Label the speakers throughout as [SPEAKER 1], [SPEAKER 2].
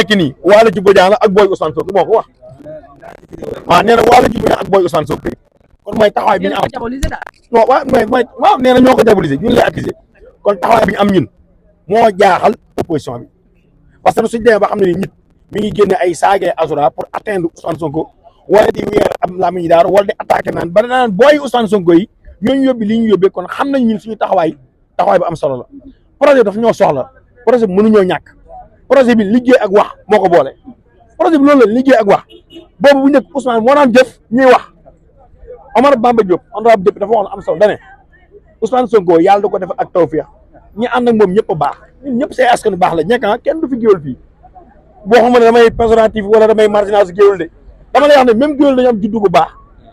[SPEAKER 1] nekk nii Waly Djibo Dieng la ak Boy Ousmane Sonko moo ko wax waaw nee na Waly Djibo Dieng ak Boy Ousmane Sonko kon mooy taxawaay bi ñu am non waaw nee na ñoo ko diaboliser ñun lay accuser kon taxawaay bi ñu am ñun moo jaaxal opposition bi parce que suñu demee ba xam ne nit mi ngi génne ay saagee Azura pour atteindre Ousmane Sonko wala di weer am lamiñ daar wala di attaqué naan ba naan booy Ousmane Sonko yi ñooñu yóbbi li ñu yóbbee kon xam nañ ñun suñu taxawaay bu am solo la projet dafa ñoo soxla projet bi mënuñoo ñàkk projet bi liggéey ak wax moo ko boole projet bi loolu la liggéey ak wax boobu bu njëkk Ousmane moo daan jëf ñuy wax Omar Bamba Diop honorable député dafa wax am solo dane Ousmane Sonko yàlla da ko def ak tawfiix ñi ànd ak moom ñëpp a baax ñun ñëpp say askan baax la ñekk kenn du fi géwal fii boo xam ne damay péjoratif wala damay marginal géwal de dama lay wax ne même géwal dañu am juddu gu baax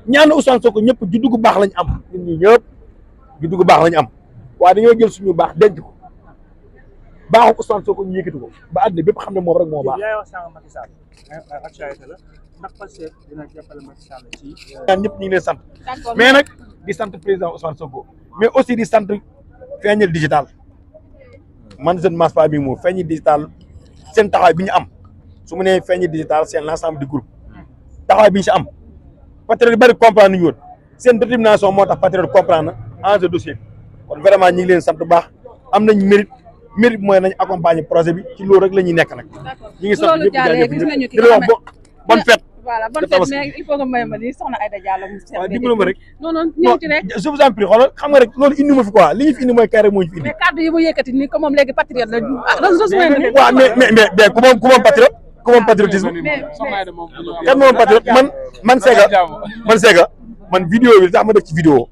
[SPEAKER 1] ñaan Ousmane Sonko ñëpp juddu gu baax lañ am ñun ñi ñëpp juddu gu baax lañ am waaye dañoo jël suñu baax denc ko baaxu Ousmane Sonko ñu yëkkati ko ba àddina bépp xam ne moom rek moo baax. ñaan ñëpp ñu ngi leen sant mais nag di sant président Ousmane Sonko mais aussi di sant Feeñal digital man jeune masse pas bi moom Feeñal digital seen taxawaay bi ñu am su mu nee Feeñal digital c'est l'ensemble du groupe taxawaay bi ñu si am patriote yu bëri comprendre nañu woon seen détermination moo tax patriote comprendre na enjeu dossier bi kon vraiment ñu ngi leen sant bu baax am nañ mérite mooy nañ accompagner projet bi ci loolu rek la ñuy nekk nag. ñu ngi sant ñëpp di la wax bonne fête.
[SPEAKER 2] voilà bonne fête mais il faut que may ma ni soxna Aïda Diallo mu
[SPEAKER 1] waaw dimbali ma rek
[SPEAKER 2] non ñëw ci rek
[SPEAKER 1] je vous en prie xoolal xam nga rek loolu indi ma fi quoi li ñu fi indi mooy carré moo ñu fi indi.
[SPEAKER 2] mais kàddu yi mu yëkkati ni ko moom léegi patriote la
[SPEAKER 1] waaw mais ku moom patriote ku moom patriotisme kan moom patriote man seega man vidéo bi tax ma def ci vidéo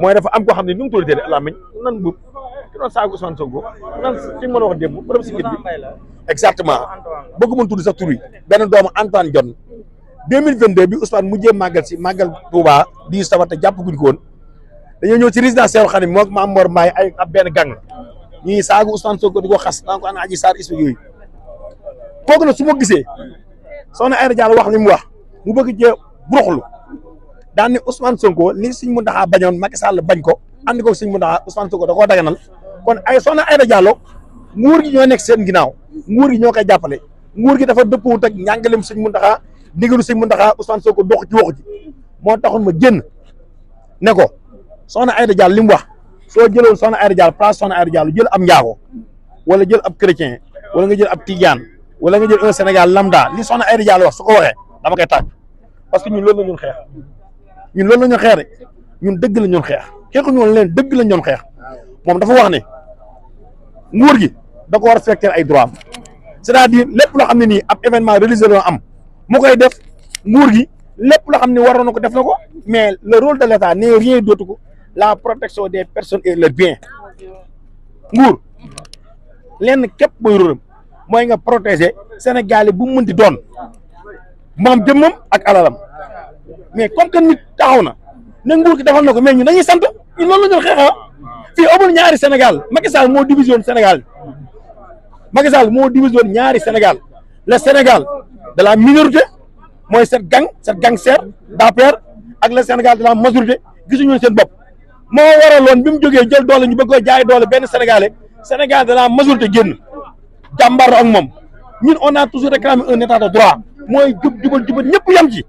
[SPEAKER 1] mooy dafa am koo xam ne nu mu tuddee làmmiñ nan bu ki doon saagu Ousmane Sonko nan ci mën a wax démb borom si gét bi exactement bëgg mën tudd sax tur yi benn doomu Antoine Diome 2022 bi Ousmane mujjee màggal si màggal Touba di sabat te jàpp guñ ko woon dañoo ñëw ci résidence Cheikh Khadim moo Mame Mor Mbaye ay ab benn gang ñuy saagu Ousmane Sonko di ko xas naan ko ana Adji Sarr ispe yooyu kooku nag su ma gisee soxna Aïda Diallo wax li mu wax mu bëgg cee buruxlu daan ne Ousmane Sonko li Sëñ Mountakha bañoon Macky Sall bañ ko andi ko Sëñ Mountakha Ousmane Sonko da koo daganal kon ay soxna Aïda Diallo nguur gi ñoo nekk seen ginnaaw nguur gi ñoo koy jàppale nguur gi dafa dëppwut ak njàngalem Sëñ Mountakha ndigalu Sëñ Mountakha Ousmane Sonko dox ci waxu ji moo taxoon ma génn ne ko soxna Aïda Diallo li mu wax soo jëloon soxna Aïda Diallo place soxna Aïda Diallo jël ab njaago wala jël ab chrétien wala nga jël ab tidiane wala nga jël un Sénégal lambda li soxna Aïda Diallo wax su ko waxee dama koy tàgg parce que ñun loolu la ñun xeex ñun loolu la ñun xeex rek ñun dëgg la ñun xeex xeexuñu woon leen dëgg la ñun xeex moom dafa wax ne nguur gi da ko war a respecter ay droit am c'est-à-dire lépp loo xam ne nii ab événement religieux la am mu koy def nguur gi lépp loo xam ne waroon na ko def na ko mais le rôle de l'État n'est rien d'autre que la protection des personnes et leurs biens nguur lenn képp mooy rôlam mooy nga protéger Sénégalais bu mu mënti doon moom jëmmam ak alalam mais comme que nit taxaw na ne nguur gi defal na ko mais ñu dañuy sant ñun loolu la ñu xeexa fii amul ñaari Sénégal Macky Sall moo division Sénégal Macky Sall moo division ñaari Sénégal le Sénégal de la minorité mooy cette gangster d'APR ak le Sénégal de la majorité gisuñu seen bopp moo waraloon bi mu jógee jël doole ñu bëgg ko jaay doole benn Sénégalais Sénégal de la majorité génn jàmbaar ak moom ñun on a toujours réclamé un état de droit mooy jubal ñëpp yam ci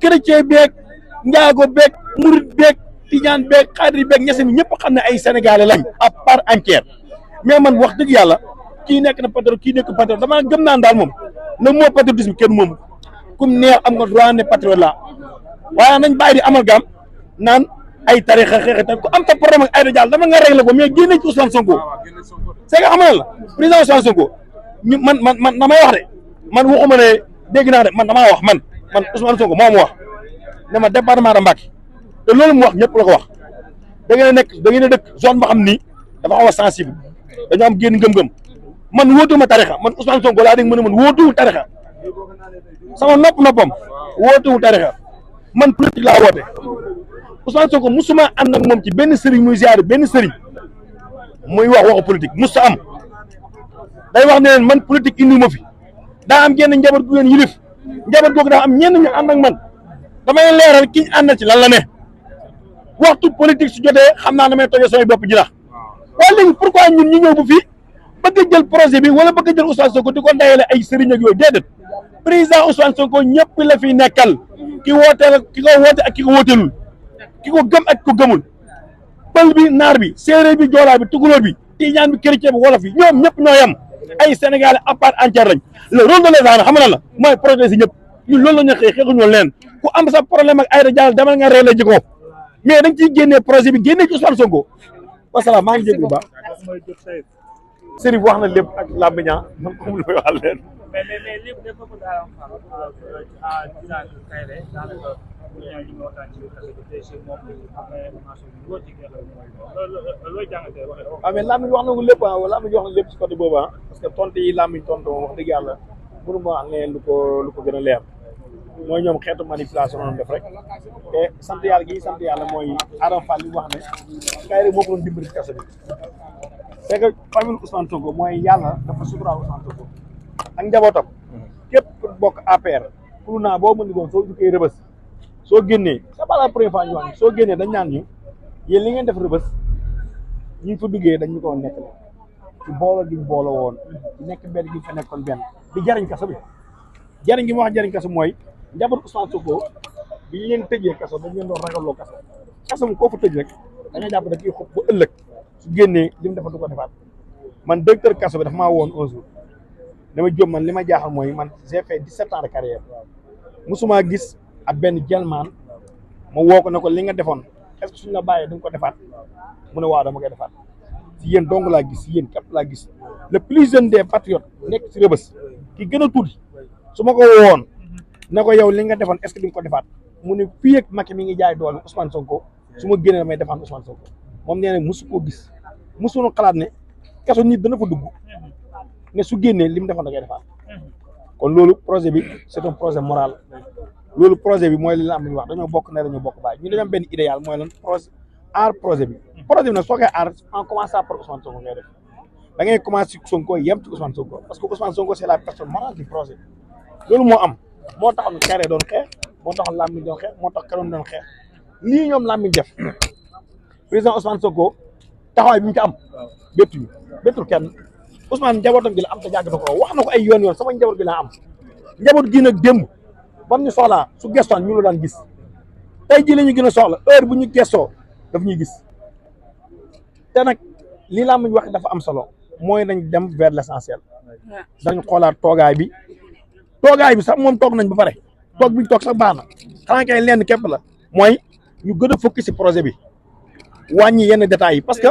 [SPEAKER 1] chrétien beeg njaago beeg murit beeg tijaan beeg xaadir beeg ñese mi ñëpp xam ne ay sénégalais lañ à part entière mais man wax dëgg yàlla kii nekk na patriote kii nekk patriote damaa gëm naan daal moom le mot patriotisme kenn moomu kum neex am nga droit ne patriote la waaye nañ bàyyi di amalgame naan ay tarixa xeexetal ku am ta problème ak Aïda Diallo dama nga réglé ko mais génne ci Ousmane Sonko c'est que xam nga la président Ousmane Sonko ñu man damay wax de man waxuma ne dégg naa de man damaa wax man Ousmane Sonko moo ma wax ne ma département de Mbacké te loolu mu wax ñëpp la ko wax da ngeen a dëkk zone boo xam ni dafa xaw a sensible dañoo am génn ngëm-ngëm man wóotuma tarixa man Ousmane Sonko laa dégg mën a man wóotuwul tarixa sama noppam wóotuwul tarixa man politique laa woote Ousmane Sonko musuma ànd ak moom ci benn sëriñ muy ziar benn sëriñ muy wax waxu politique musta am day wax ne leen man politique indi ma fi daa am genn njaboot gu ngeen yilif njaboot googu daa am ñenn ñu ànd ak man damay leeral ki ñu àndal ci lan la ne waxtu politique su jotee xam naa damay tojee samay bopp ji la waaye léegi pourquoi ñun ñu ñëw bu fii bëgg a jël projet bi wala bëgg a jël Ousmane Sonko di ko ndayale ay sëriñ ak yooyu déedéet président Ousmane Sonko ñëpp la fi nekkal ki wooteel ki ko woote ak ki ko wooteelul ki ko gëm ak ki ko gëmul pël bi naar bi séeréer bi joolaa bi tukulóor bi tijaan bi chrétien bi wolof yi ñoom ñëpp ñoo yem ay sénégalais à part entière lañ le rôle de l'État xam nga la mooy protéger ñëpp ñun loolu la ñu xëy xeexuñu leen ku am sa problème ak Aïda Diallo demal nga réglé ji ko mais dañ ciy génnee projet bi génnee ci Ousmane Sonko wasalaam maa ngi jéggi bu baax Serif wax na lépp ak Lambiña man comme lu may waxal leen waaw mais Lamine wax na ko lépp Lamine wax na lépp si côté boobu parce que tontu yi Lamine tontu moom wax dëgg yàlla mënu ma wax ne lu ko gën a leer mooy ñoom xeetu manipulation noonu def rek te sant yàlla gi sant yàlla mooy Adama Fall li wax ne kay rek moo ko doon dimbali ci kaso bi c'est que famille Ousmane Sonko mooy yàlla dafa suturaal Ousmane Sonko ak njabootam képp ku bokk APR pour naa boo mën di doon soo jukkee rëbës soo génnee c'est pas la première fois ñu wax soo génnee dañ naan ñu yéen li ngeen def rëbës ñu fa duggee dañ ñu ko nekk ci booloo gi ñu booloo woon nekk benn gi fa nekkoon benn di jariñ kaso bi jariñ gi ma wax jariñ kaso mooy njaboot Ousmane Sonko bi ñu leen tëjee kaso dañ leen doon ragaloo kaso mu koo fa tëj rek da nga jàpp da kii xob ba ëllëg su génnee li mu defa du ko defaat man directeur kaso bi dafa maa woon un jour dama jóg man li ma jaaxal mooy man j'ai fait 17 ans de carrière musuma gis ab benn jelmaan ma woo ko ne ko li nga defoon est-ce que suñ la bàyyee da nga ko defaat mu ne waaw dama koy defaat si yéen dong laa gis si yéen képp laa gis le plus jeune des patriotes nekk si Rëbës ki gën a tuuti su ma ko woon ne ko yow li nga defoon est-ce que di nga ko defaat mu ne fii ak Macky mi ngi jaay doole Ousmane Sonko su ma génnee damay defaan Ousmane Sonko moom nee na mosu koo gis mosuñu xalaat ne kaso nit dana fa dugg ne su génnee li mu defoon da koy defaat kon loolu projet bi c'est un projet moral loolu projet bi mooy li la am lu wax dañoo bokk ne dañoo bokk bàyyi ñu dañoo am benn idéal mooy lan projet bi nag soo koy aar en commençant par Ousmane Sonko ngay def da ngay commencer Sonko yem ci Ousmane Sonko parce que Ousmane Sonko c'est la personne morale du projet loolu moo am moo taxoon Kairé doon xeex moo taxoon Lamine doon xeex moo tax Karoon doon xeex lii ñoom Lamine def président Ousmane Sonko taxawaay bi mu ci am bettul kenn Ousmane njabootam gi la am te jàgg na ko wax na ko ay yoon sama njaboot gi laa am njaboot gi nag démb bam ñu soxlaa su gestoon ñu la daan gis tey jii la ñu gën a soxla heure bu ñu gestoo daf ñuy gis te nag lii laa muñ wax dafa am solo mooy nañ dem vers l'essentiel dañ xoolaat toogaay bi sax moom toog nañ ba pare toog bi ñu toog sax baax na xanaa kay lenn képp la mooy ñu gën a focus ci projet bi wàññi yenn détails yi parce que